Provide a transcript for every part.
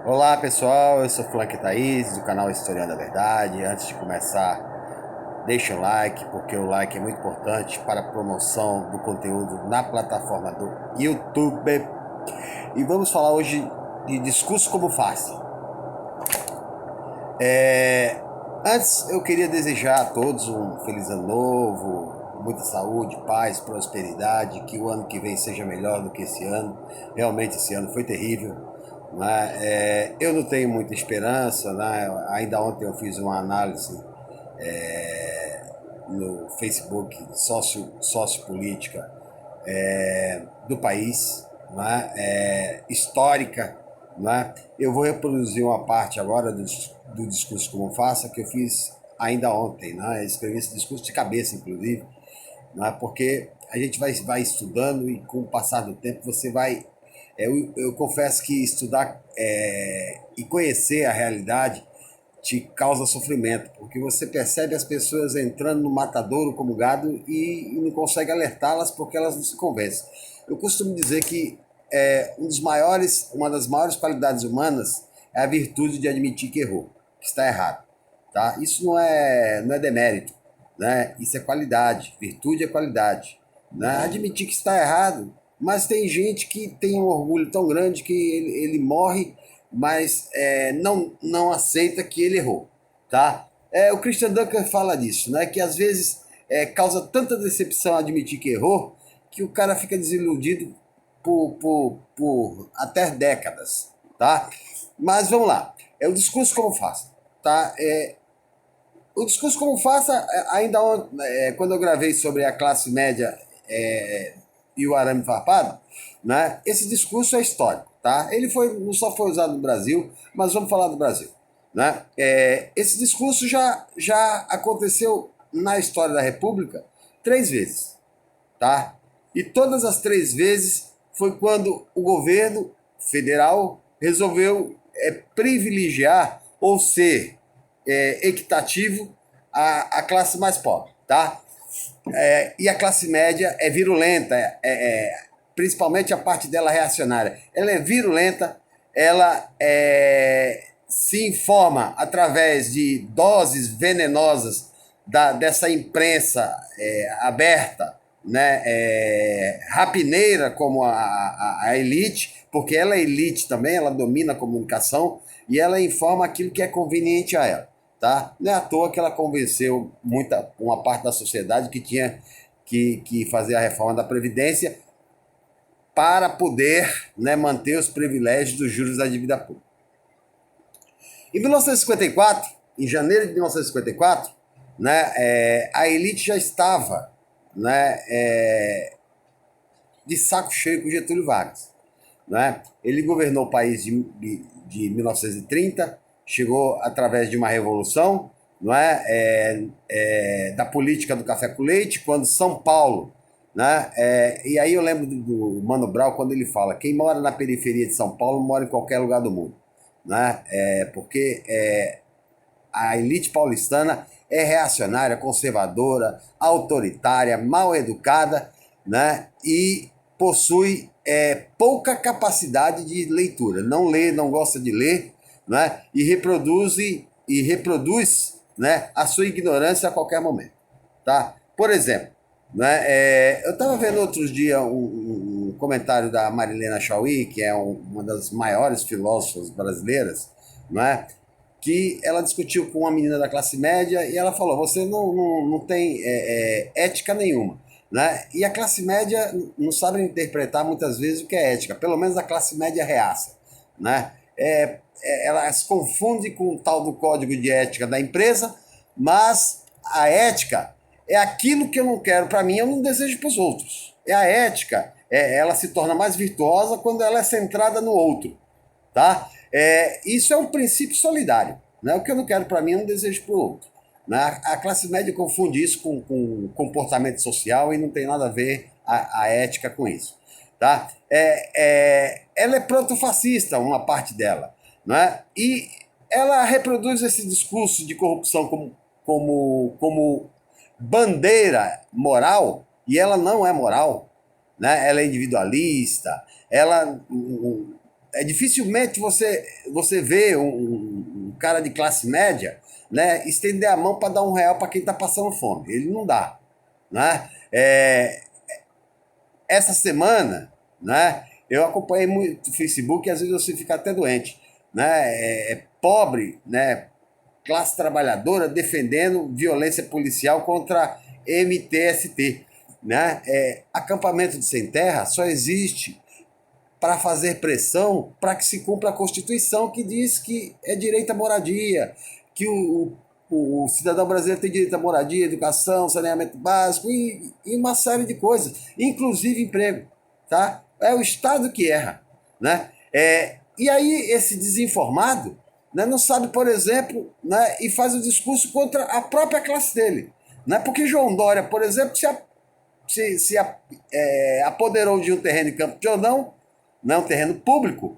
Olá pessoal, eu sou Flank Thaís do canal Historiando a Verdade. Antes de começar, deixa o like, porque o like é muito importante para a promoção do conteúdo na plataforma do YouTube. E vamos falar hoje de discurso como face. Antes eu queria desejar a todos um feliz ano novo, muita saúde, paz, prosperidade, que o ano que vem seja melhor do que esse ano. Realmente esse ano foi terrível, né? Eu não tenho muita esperança, né? Ainda ontem eu fiz uma análise no Facebook sociopolítica do país, né? Histórica. Né? Eu vou reproduzir uma parte agora do discurso como faça que eu fiz ainda ontem. Né? Eu escrevi esse discurso de cabeça, inclusive, né? Porque a gente vai estudando e com o passar do tempo você vai. Eu confesso que estudar e conhecer a realidade te causa sofrimento, porque você percebe as pessoas entrando no matadouro como gado e não consegue alertá-las porque elas não se convencem. Eu costumo dizer que uma das maiores qualidades humanas é a virtude de admitir que errou, que está errado. Tá? Isso não é demérito, né? Isso é qualidade, virtude é qualidade. Né? Admitir que está errado, mas tem gente que tem um orgulho tão grande que ele morre, mas não aceita que ele errou. Tá? O Christian Dunker fala disso, né? Que às vezes causa tanta decepção admitir que errou, que o cara fica desiludido por até décadas. Tá? Mas vamos lá. É o discurso como faça. Tá? O discurso como faça, ainda quando eu gravei sobre a classe média e o arame farpado, né, esse discurso é histórico. Tá? Ele não só foi usado no Brasil, mas vamos falar do Brasil. Né? Esse discurso já aconteceu na história da República 3 vezes. Tá? E todas as 3 vezes foi quando o governo federal resolveu privilegiar ou ser equitativo a classe mais pobre. Tá? E a classe média é virulenta, principalmente a parte dela reacionária. Ela é virulenta, ela se informa através de doses venenosas dessa imprensa aberta, né, rapineira como a elite, porque ela é elite também, ela domina a comunicação e ela informa aquilo que é conveniente a ela. Tá? Não é à toa que ela convenceu uma parte da sociedade que tinha que fazer a reforma da Previdência para poder, né, manter os privilégios dos juros da dívida pública. Em 1954, em janeiro de 1954, né, a elite já estava, né, de saco cheio com Getúlio Vargas. Né? Ele governou o país de 1930, chegou através de uma revolução, não da política do café com leite, quando São Paulo. Né? E aí eu lembro do Mano Brown quando ele fala: quem mora na periferia de São Paulo mora em qualquer lugar do mundo. Né? Porque a elite paulistana é reacionária, conservadora, autoritária, mal educada, né? E possui pouca capacidade de leitura. Não lê, não gosta de ler, né? E reproduz, né, a sua ignorância a qualquer momento. Tá? Por exemplo, né, eu estava vendo outros dias um comentário da Marilena Chauí, que é uma das maiores filósofas brasileiras, né, que ela discutiu com uma menina da classe média e ela falou: você não tem ética nenhuma. Né? E a classe média não sabe interpretar muitas vezes o que é ética, pelo menos a classe média reaça. Né? Ela se confunde com o tal do código de ética da empresa, mas a ética é aquilo que eu não quero para mim, eu não desejo para os outros. A ética, ela se torna mais virtuosa quando ela é centrada no outro. Tá? Isso é um princípio solidário. Né? O que eu não quero para mim, eu não desejo para o outro. Né? A classe média confunde isso com comportamento social e não tem nada a ver a ética com isso. Tá? Ela é proto-fascista, uma parte dela. Né? E ela reproduz esse discurso de corrupção como bandeira moral, e ela não é moral. Né? Ela é individualista, ela dificilmente você vê um cara de classe média, né, estender a mão para dar R$ 1 para quem está passando fome. Ele não dá. Né? Essa semana, né, eu acompanhei muito o Facebook e às vezes você fica até doente. Né? Pobre, né, classe trabalhadora defendendo violência policial contra MTST. Né? Acampamento de sem terra só existe para fazer pressão para que se cumpra a Constituição, que diz que é direito à moradia, que o cidadão brasileiro tem direito à moradia, educação, saneamento básico e uma série de coisas, inclusive emprego. Tá? É o Estado que erra. Né? E aí esse desinformado, né, não sabe, por exemplo, né, e faz o discurso contra a própria classe dele. Né? Porque João Dória, por exemplo, se apoderou de um terreno em Campo de Jordão, não é um terreno público,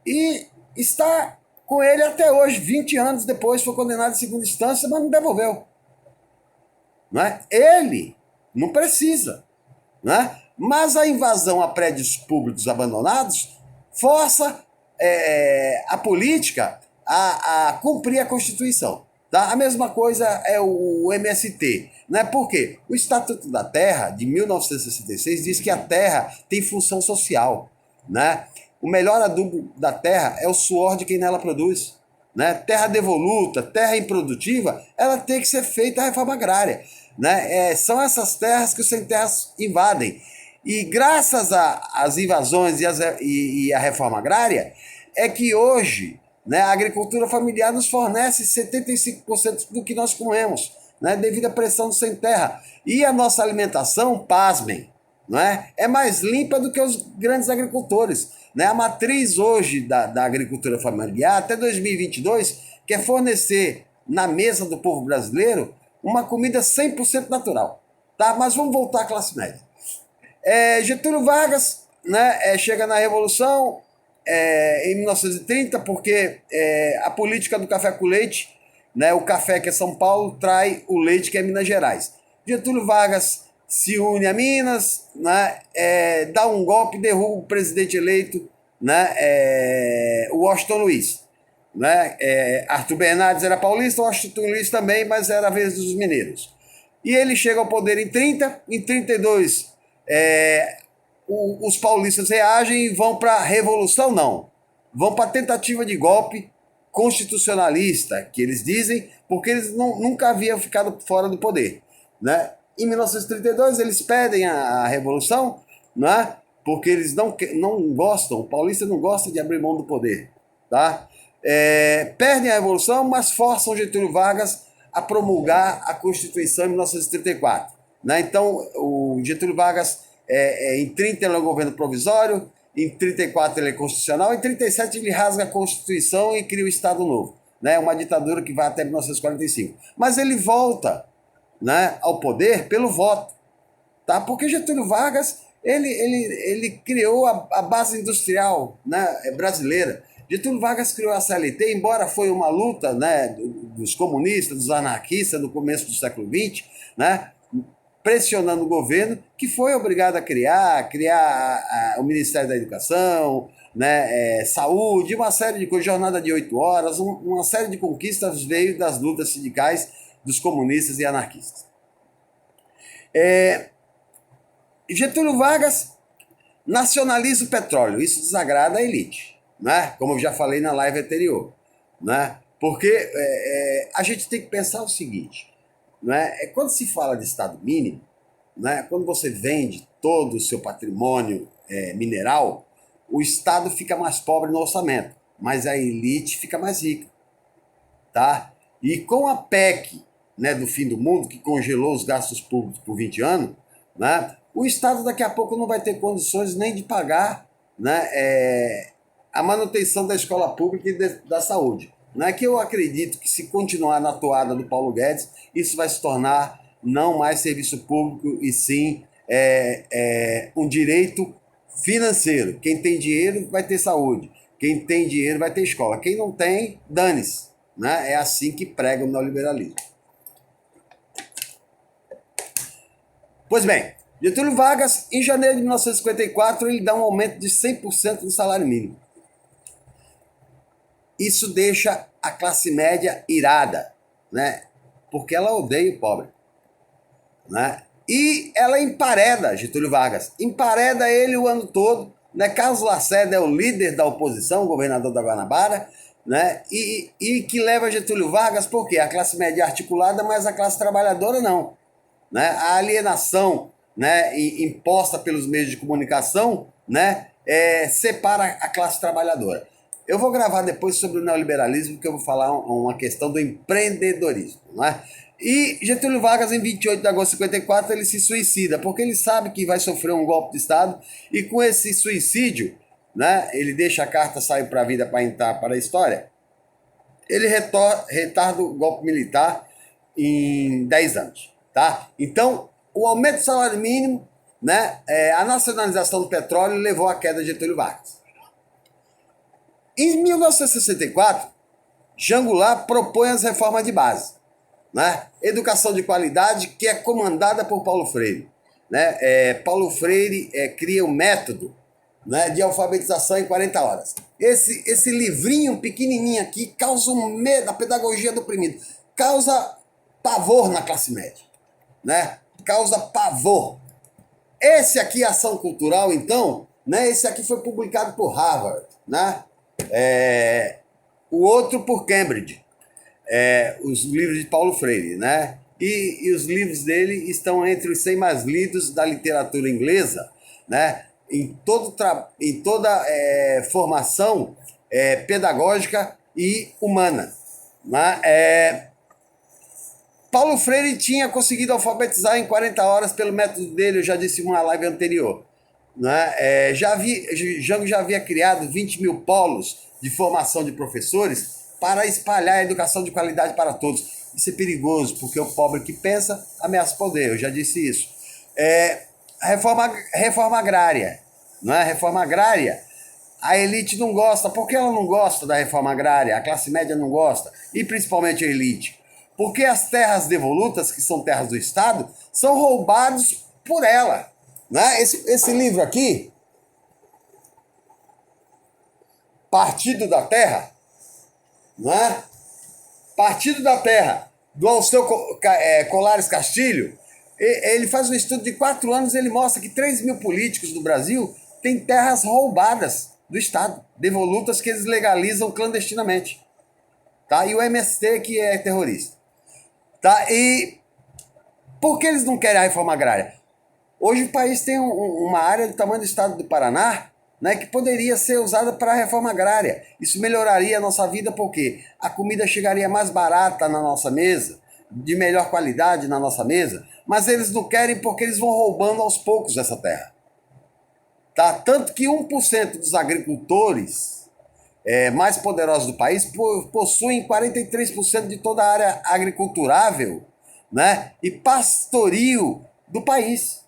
e está com ele até hoje, 20 anos depois, foi condenado em segunda instância, mas não devolveu. Não é? Ele não precisa. Não é? Mas a invasão a prédios públicos abandonados força a política a cumprir a Constituição. Tá? A mesma coisa é o MST. Né? Por quê? O Estatuto da Terra, de 1966, diz que a terra tem função social. Né? O melhor adubo da terra é o suor de quem nela produz. Né? Terra devoluta, terra improdutiva, ela tem que ser feita a reforma agrária. Né? São essas terras que os sem terras invadem. E graças às invasões e à reforma agrária, é que hoje, né, a agricultura familiar nos fornece 75% do que nós comemos, né, devido à pressão do sem terra. E a nossa alimentação, pasmem, é mais limpa do que os grandes agricultores. Né? A matriz hoje da agricultura familiar, até 2022, quer fornecer na mesa do povo brasileiro uma comida 100% natural. Tá? Mas vamos voltar à classe média. Getúlio Vargas, né, chega na Revolução em 1930, porque a política do café com leite, né, o café que é São Paulo, trai o leite que é Minas Gerais. Getúlio Vargas se une a Minas, né, dá um golpe, derruba o presidente eleito, né, o Washington Luiz. Né? Arthur Bernardes era paulista, Washington Luiz também, mas era a vez dos mineiros. E ele chega ao poder em 30, em 32 os paulistas reagem e vão para a revolução, não. Vão para a tentativa de golpe constitucionalista, que eles dizem, porque eles nunca haviam ficado fora do poder. Né? Em 1932 eles pedem a revolução, né? Porque eles não gostam, o paulista não gosta de abrir mão do poder. Tá? Perdem a revolução, mas forçam Getúlio Vargas a promulgar a Constituição em 1934. Né? Então, o Getúlio Vargas, em 30 ele é um governo provisório, em 34 ele é constitucional, em 37 ele rasga a Constituição e cria o Estado Novo. Né? Uma ditadura que vai até 1945. Mas ele volta, né, ao poder pelo voto. Tá? Porque Getúlio Vargas ele criou a base industrial, né, brasileira. Getúlio Vargas criou a CLT, embora foi uma luta, né, dos comunistas, dos anarquistas no começo do século XX, né, pressionando o governo, que foi obrigado a criar o Ministério da Educação, né, saúde, uma série de coisas, jornada de 8 horas, uma série de conquistas veio das lutas sindicais dos comunistas e anarquistas. Getúlio Vargas nacionaliza o petróleo, isso desagrada a elite, né? Como eu já falei na live anterior. Né? Porque a gente tem que pensar o seguinte, né? Quando se fala de Estado mínimo, né? Quando você vende todo o seu patrimônio mineral, o Estado fica mais pobre no orçamento, mas a elite fica mais rica. Tá? E com a PEC, né, do fim do mundo, que congelou os gastos públicos por 20 anos, né, o Estado daqui a pouco não vai ter condições nem de pagar, né, a manutenção da escola pública e da saúde. Não é que eu acredito que, se continuar na toada do Paulo Guedes, isso vai se tornar não mais serviço público, e sim um direito financeiro. Quem tem dinheiro vai ter saúde. Quem tem dinheiro vai ter escola. Quem não tem, dane-se. Né? É assim que prega o neoliberalismo. Pois bem, Getúlio Vargas, em janeiro de 1954, ele dá um aumento de 100% do salário mínimo. Isso deixa a classe média irada, né? Porque ela odeia o pobre, né? E ela empareda Getúlio Vargas, empareda ele o ano todo, né? Carlos Lacerda é o líder da oposição, governador da Guanabara, né? E que leva Getúlio Vargas, por quê? A classe média articulada, mas a classe trabalhadora não, né? A alienação, né, imposta pelos meios de comunicação, né, separa a classe trabalhadora. Eu vou gravar depois sobre o neoliberalismo, porque eu vou falar uma questão do empreendedorismo, né? E Getúlio Vargas, em 28 de agosto de 54, ele se suicida, porque ele sabe que vai sofrer um golpe de Estado, e com esse suicídio, né, ele deixa a carta sair para a vida para entrar para a história, ele retarda o golpe militar em 10 anos. Tá? Então, o aumento do salário mínimo, né, a nacionalização do petróleo levou à queda de Getúlio Vargas. Em 1964, Jean Goulart propõe as reformas de base, né? Educação de qualidade, que é comandada por Paulo Freire, né? Paulo Freire cria um método, né, de alfabetização em 40 horas. Esse livrinho pequenininho aqui causa um medo, a pedagogia do oprimido, causa pavor na classe média, né? Causa pavor. Esse aqui, Ação Cultural, então, né? Esse aqui foi publicado por Harvard, né? O outro por Cambridge, os livros de Paulo Freire, né? E os livros dele estão entre os 100 mais lidos da literatura inglesa, né? Em toda formação pedagógica e humana, né? Paulo Freire tinha conseguido alfabetizar em 40 horas pelo método dele, eu já disse em uma live anterior, né? Jango já havia criado 20 mil polos de formação de professores para espalhar a educação de qualidade para todos. Isso é perigoso, porque o pobre que pensa ameaça o poder, eu já disse isso. Reforma agrária, não é? Reforma agrária, a elite não gosta. Por que ela não gosta da reforma agrária? A classe média não gosta, e principalmente a elite. Porque as terras devolutas, que são terras do Estado, são roubadas por ela, né? Esse livro aqui, Partido da Terra, né? Partido da Terra, do Alceu Colares Castilho, ele faz um estudo de 4 anos, ele mostra que 3 mil políticos do Brasil têm terras roubadas do Estado, devolutas, que eles legalizam clandestinamente. Tá? E o MST, que é terrorista. Tá? E por que eles não querem a reforma agrária? Hoje o país tem uma área do tamanho do estado do Paraná, né, que poderia ser usada para a reforma agrária. Isso melhoraria a nossa vida, porque a comida chegaria mais barata na nossa mesa, de melhor qualidade na nossa mesa, mas eles não querem porque eles vão roubando aos poucos essa terra. Tá? Tanto que 1% dos agricultores mais poderosos do país possuem 43% de toda a área agriculturável, né, e pastorio do país.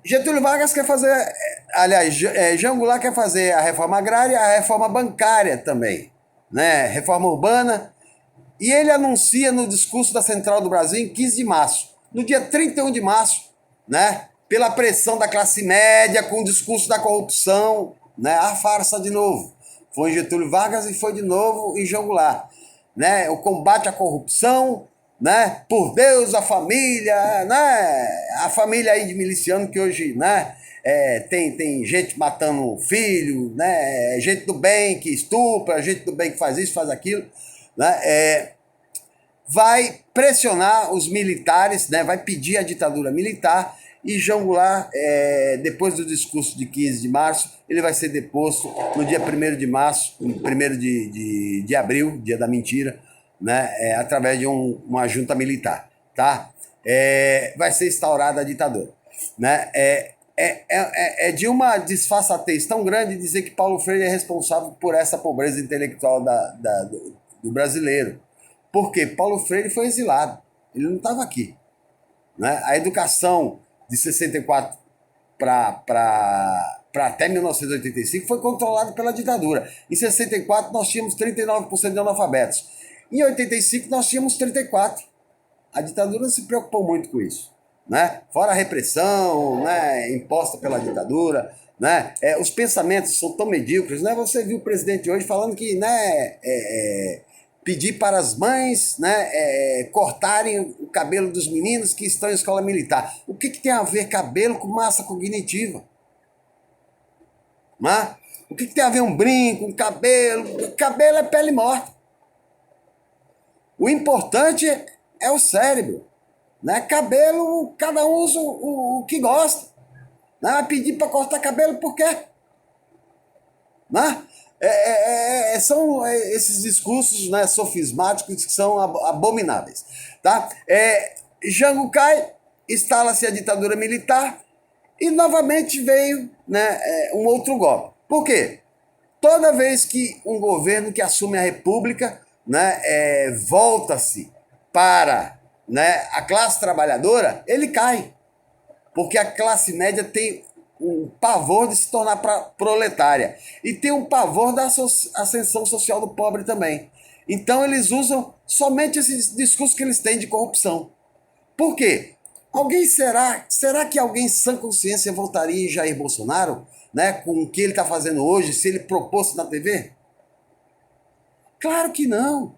Getúlio Vargas quer fazer, aliás, Jean Goulart quer fazer a reforma agrária, a reforma bancária também, né, reforma urbana, e ele anuncia no discurso da Central do Brasil em 15 de março. No dia 31 de março, né, pela pressão da classe média, com o discurso da corrupção, né, a farsa de novo. Foi em Getúlio Vargas e foi de novo em Jean Goulart, né, o combate à corrupção, né, por Deus, a família, né, a família aí de miliciano que hoje, né, tem gente matando filho, né, gente do bem que estupra, gente do bem que faz isso, faz aquilo, né, vai pressionar os militares, né, vai pedir a ditadura militar. E Jean Goulart, depois do discurso de 15 de março, ele vai ser deposto no dia 1º de março, 1º de abril, dia da mentira, né, através de uma junta militar. Tá? Vai ser instaurada a ditadura. Né? É de uma disfarçatez tão grande dizer que Paulo Freire é responsável por essa pobreza intelectual do brasileiro. Por quê? Paulo Freire foi exilado, ele não estava aqui. Né? A educação de 64 para até 1985 foi controlada pela ditadura. Em 64 nós tínhamos 39% de analfabetos. Em 85 nós tínhamos 34%. A ditadura não se preocupou muito com isso. Né? Fora a repressão, né, imposta pela ditadura, né? Os pensamentos são tão medíocres, né? Você viu o presidente hoje falando que, né, pedir para as mães, né, cortarem o cabelo dos meninos que estão em escola militar. O que tem a ver cabelo com massa cognitiva? Né? O que tem a ver um brinco, um cabelo? Cabelo é pele morta. O importante é o cérebro. Né? Cabelo, cada um usa o que gosta. Né? Vai pedir para cortar cabelo por quê? Né? São esses discursos, né, sofismáticos que são abomináveis. Tá? Jango cai, instala-se a ditadura militar e novamente veio, né, um outro golpe. Por quê? Toda vez que um governo que assume a república, né, volta-se para, né, a classe trabalhadora, ele cai. Porque a classe média tem um pavor de se tornar proletária. E tem um pavor da ascensão social do pobre também. Então eles usam somente esses discursos que eles têm de corrupção. Por quê? Será que alguém sã consciência votaria em Jair Bolsonaro, né, com o que ele está fazendo hoje, se ele propôs na TV? Claro que não.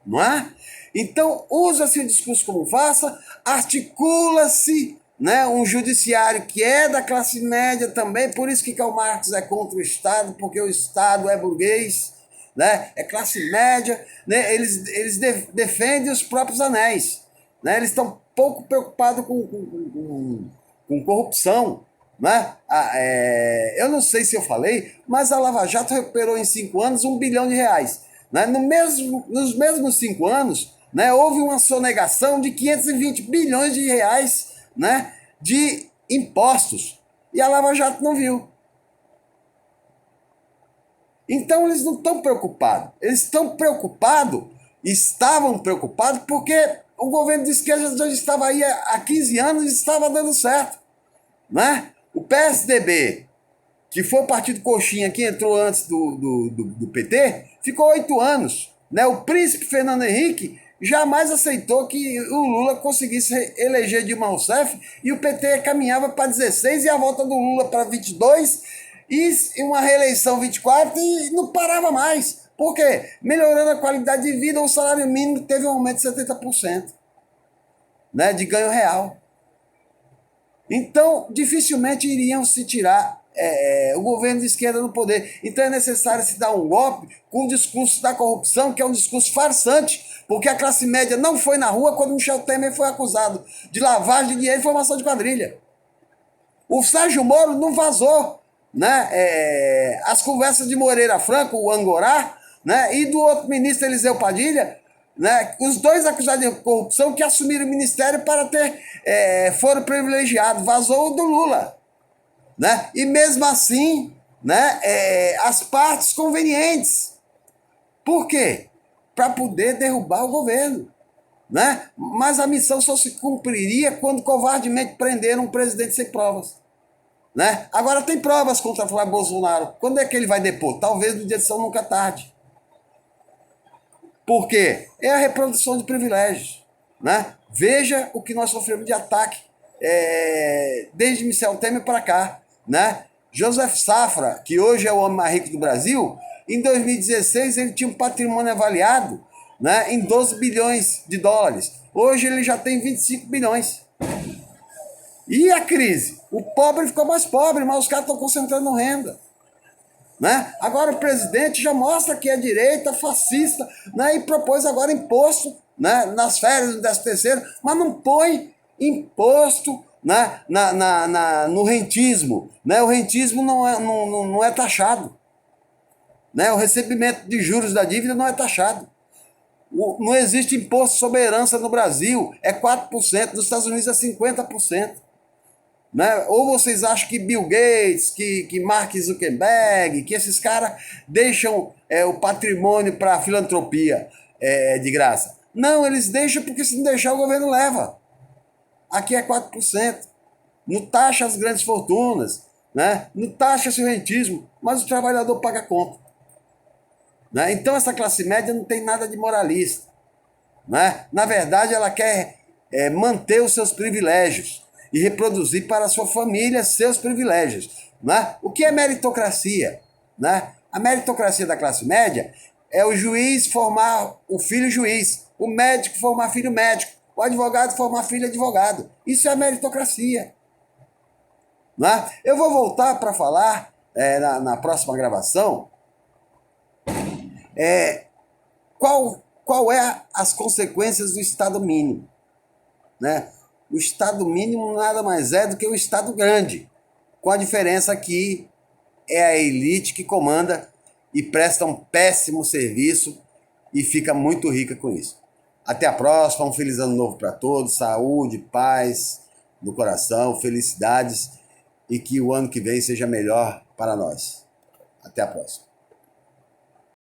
Não é? Então, usa-se o discurso como faça, articula-se, né, um judiciário que é da classe média também, por isso que Karl Marx é contra o Estado, porque o Estado é burguês, né, é classe média, né, eles defendem os próprios anéis, né, eles estão pouco preocupados com corrupção. Né? Eu não sei se eu falei, mas a Lava Jato recuperou em 5 anos R$ 1 bilhão. Né? Nos mesmos 5 anos, né, houve uma sonegação de 520 bilhões de reais, né, de impostos. E a Lava Jato não viu. Então eles não estão preocupados. Eles estavam preocupados porque o governo de esquerda já estava aí há 15 anos e estava dando certo. Né? O PSDB, que foi o partido coxinha que entrou antes do PT, ficou 8 anos. Né? O príncipe Fernando Henrique jamais aceitou que o Lula conseguisse eleger Dilma Rousseff e o PT caminhava para 16 e a volta do Lula para 22 e uma reeleição 24 e não parava mais. Por quê? Melhorando a qualidade de vida, o salário mínimo teve um aumento de 70%, né, de ganho real. Então, dificilmente iriam se tirar o governo de esquerda no poder. Então é necessário se dar um golpe com o discurso da corrupção, que é um discurso farsante, porque a classe média não foi na rua quando Michel Temer foi acusado de lavagem de dinheiro e formação de quadrilha. O Sérgio Moro não vazou, né, as conversas de Moreira Franco, o Angorá, né, e do outro ministro Eliseu Padilha, né, os dois acusados de corrupção que assumiram o ministério para ter foro privilegiado. Vazou o do Lula. Né? E mesmo assim, né, as partes convenientes. Por quê? Para poder derrubar o governo. Né? Mas a missão só se cumpriria quando covardemente prenderam um presidente sem provas. Né? Agora tem provas contra Flávio Bolsonaro. Quando é que ele vai depor? Talvez no dia de São Nunca Tarde. Por quê? É a reprodução de privilégios. Né? Veja o que nós sofremos de ataque desde Michel Temer para cá. Né? Joseph Safra, que hoje é o homem mais rico do Brasil, em 2016 ele tinha um patrimônio avaliado, né, em 12 bilhões de dólares. Hoje ele já tem 25 bilhões. E a crise? O pobre ficou mais pobre, mas os caras estão concentrando renda. Né? Agora o presidente já mostra que é direita, fascista, né, e propôs agora imposto, né, nas férias do 13º, mas não põe imposto, né, no rentismo. Né? O rentismo não é taxado. Né? O recebimento de juros da dívida não é taxado. Não existe imposto sobre herança no Brasil, é 4%, nos Estados Unidos é 50%. Né? Ou vocês acham que Bill Gates, que Mark Zuckerberg, que esses caras deixam o patrimônio para a filantropia de graça? Não, eles deixam porque se não deixar o governo leva. Aqui é 4%. Não taxa as grandes fortunas, né? Não taxa o rentismo, mas o trabalhador paga a conta. Né? Então essa classe média não tem nada de moralista. Né? Na verdade, ela quer manter os seus privilégios. e reproduzir para a sua família seus privilégios. Né? O que é meritocracia? Né? A meritocracia da classe média é o juiz formar o filho juiz, o médico formar filho médico, o advogado formar filho advogado. Isso é meritocracia. Né? Eu vou voltar para falar na próxima gravação qual é as consequências do Estado mínimo. Né? O Estado mínimo nada mais é do que o Estado grande, com a diferença que é a elite que comanda e presta um péssimo serviço e fica muito rica com isso. Até a próxima, um feliz ano novo para todos, saúde, paz no coração, felicidades e que o ano que vem seja melhor para nós. Até a próxima.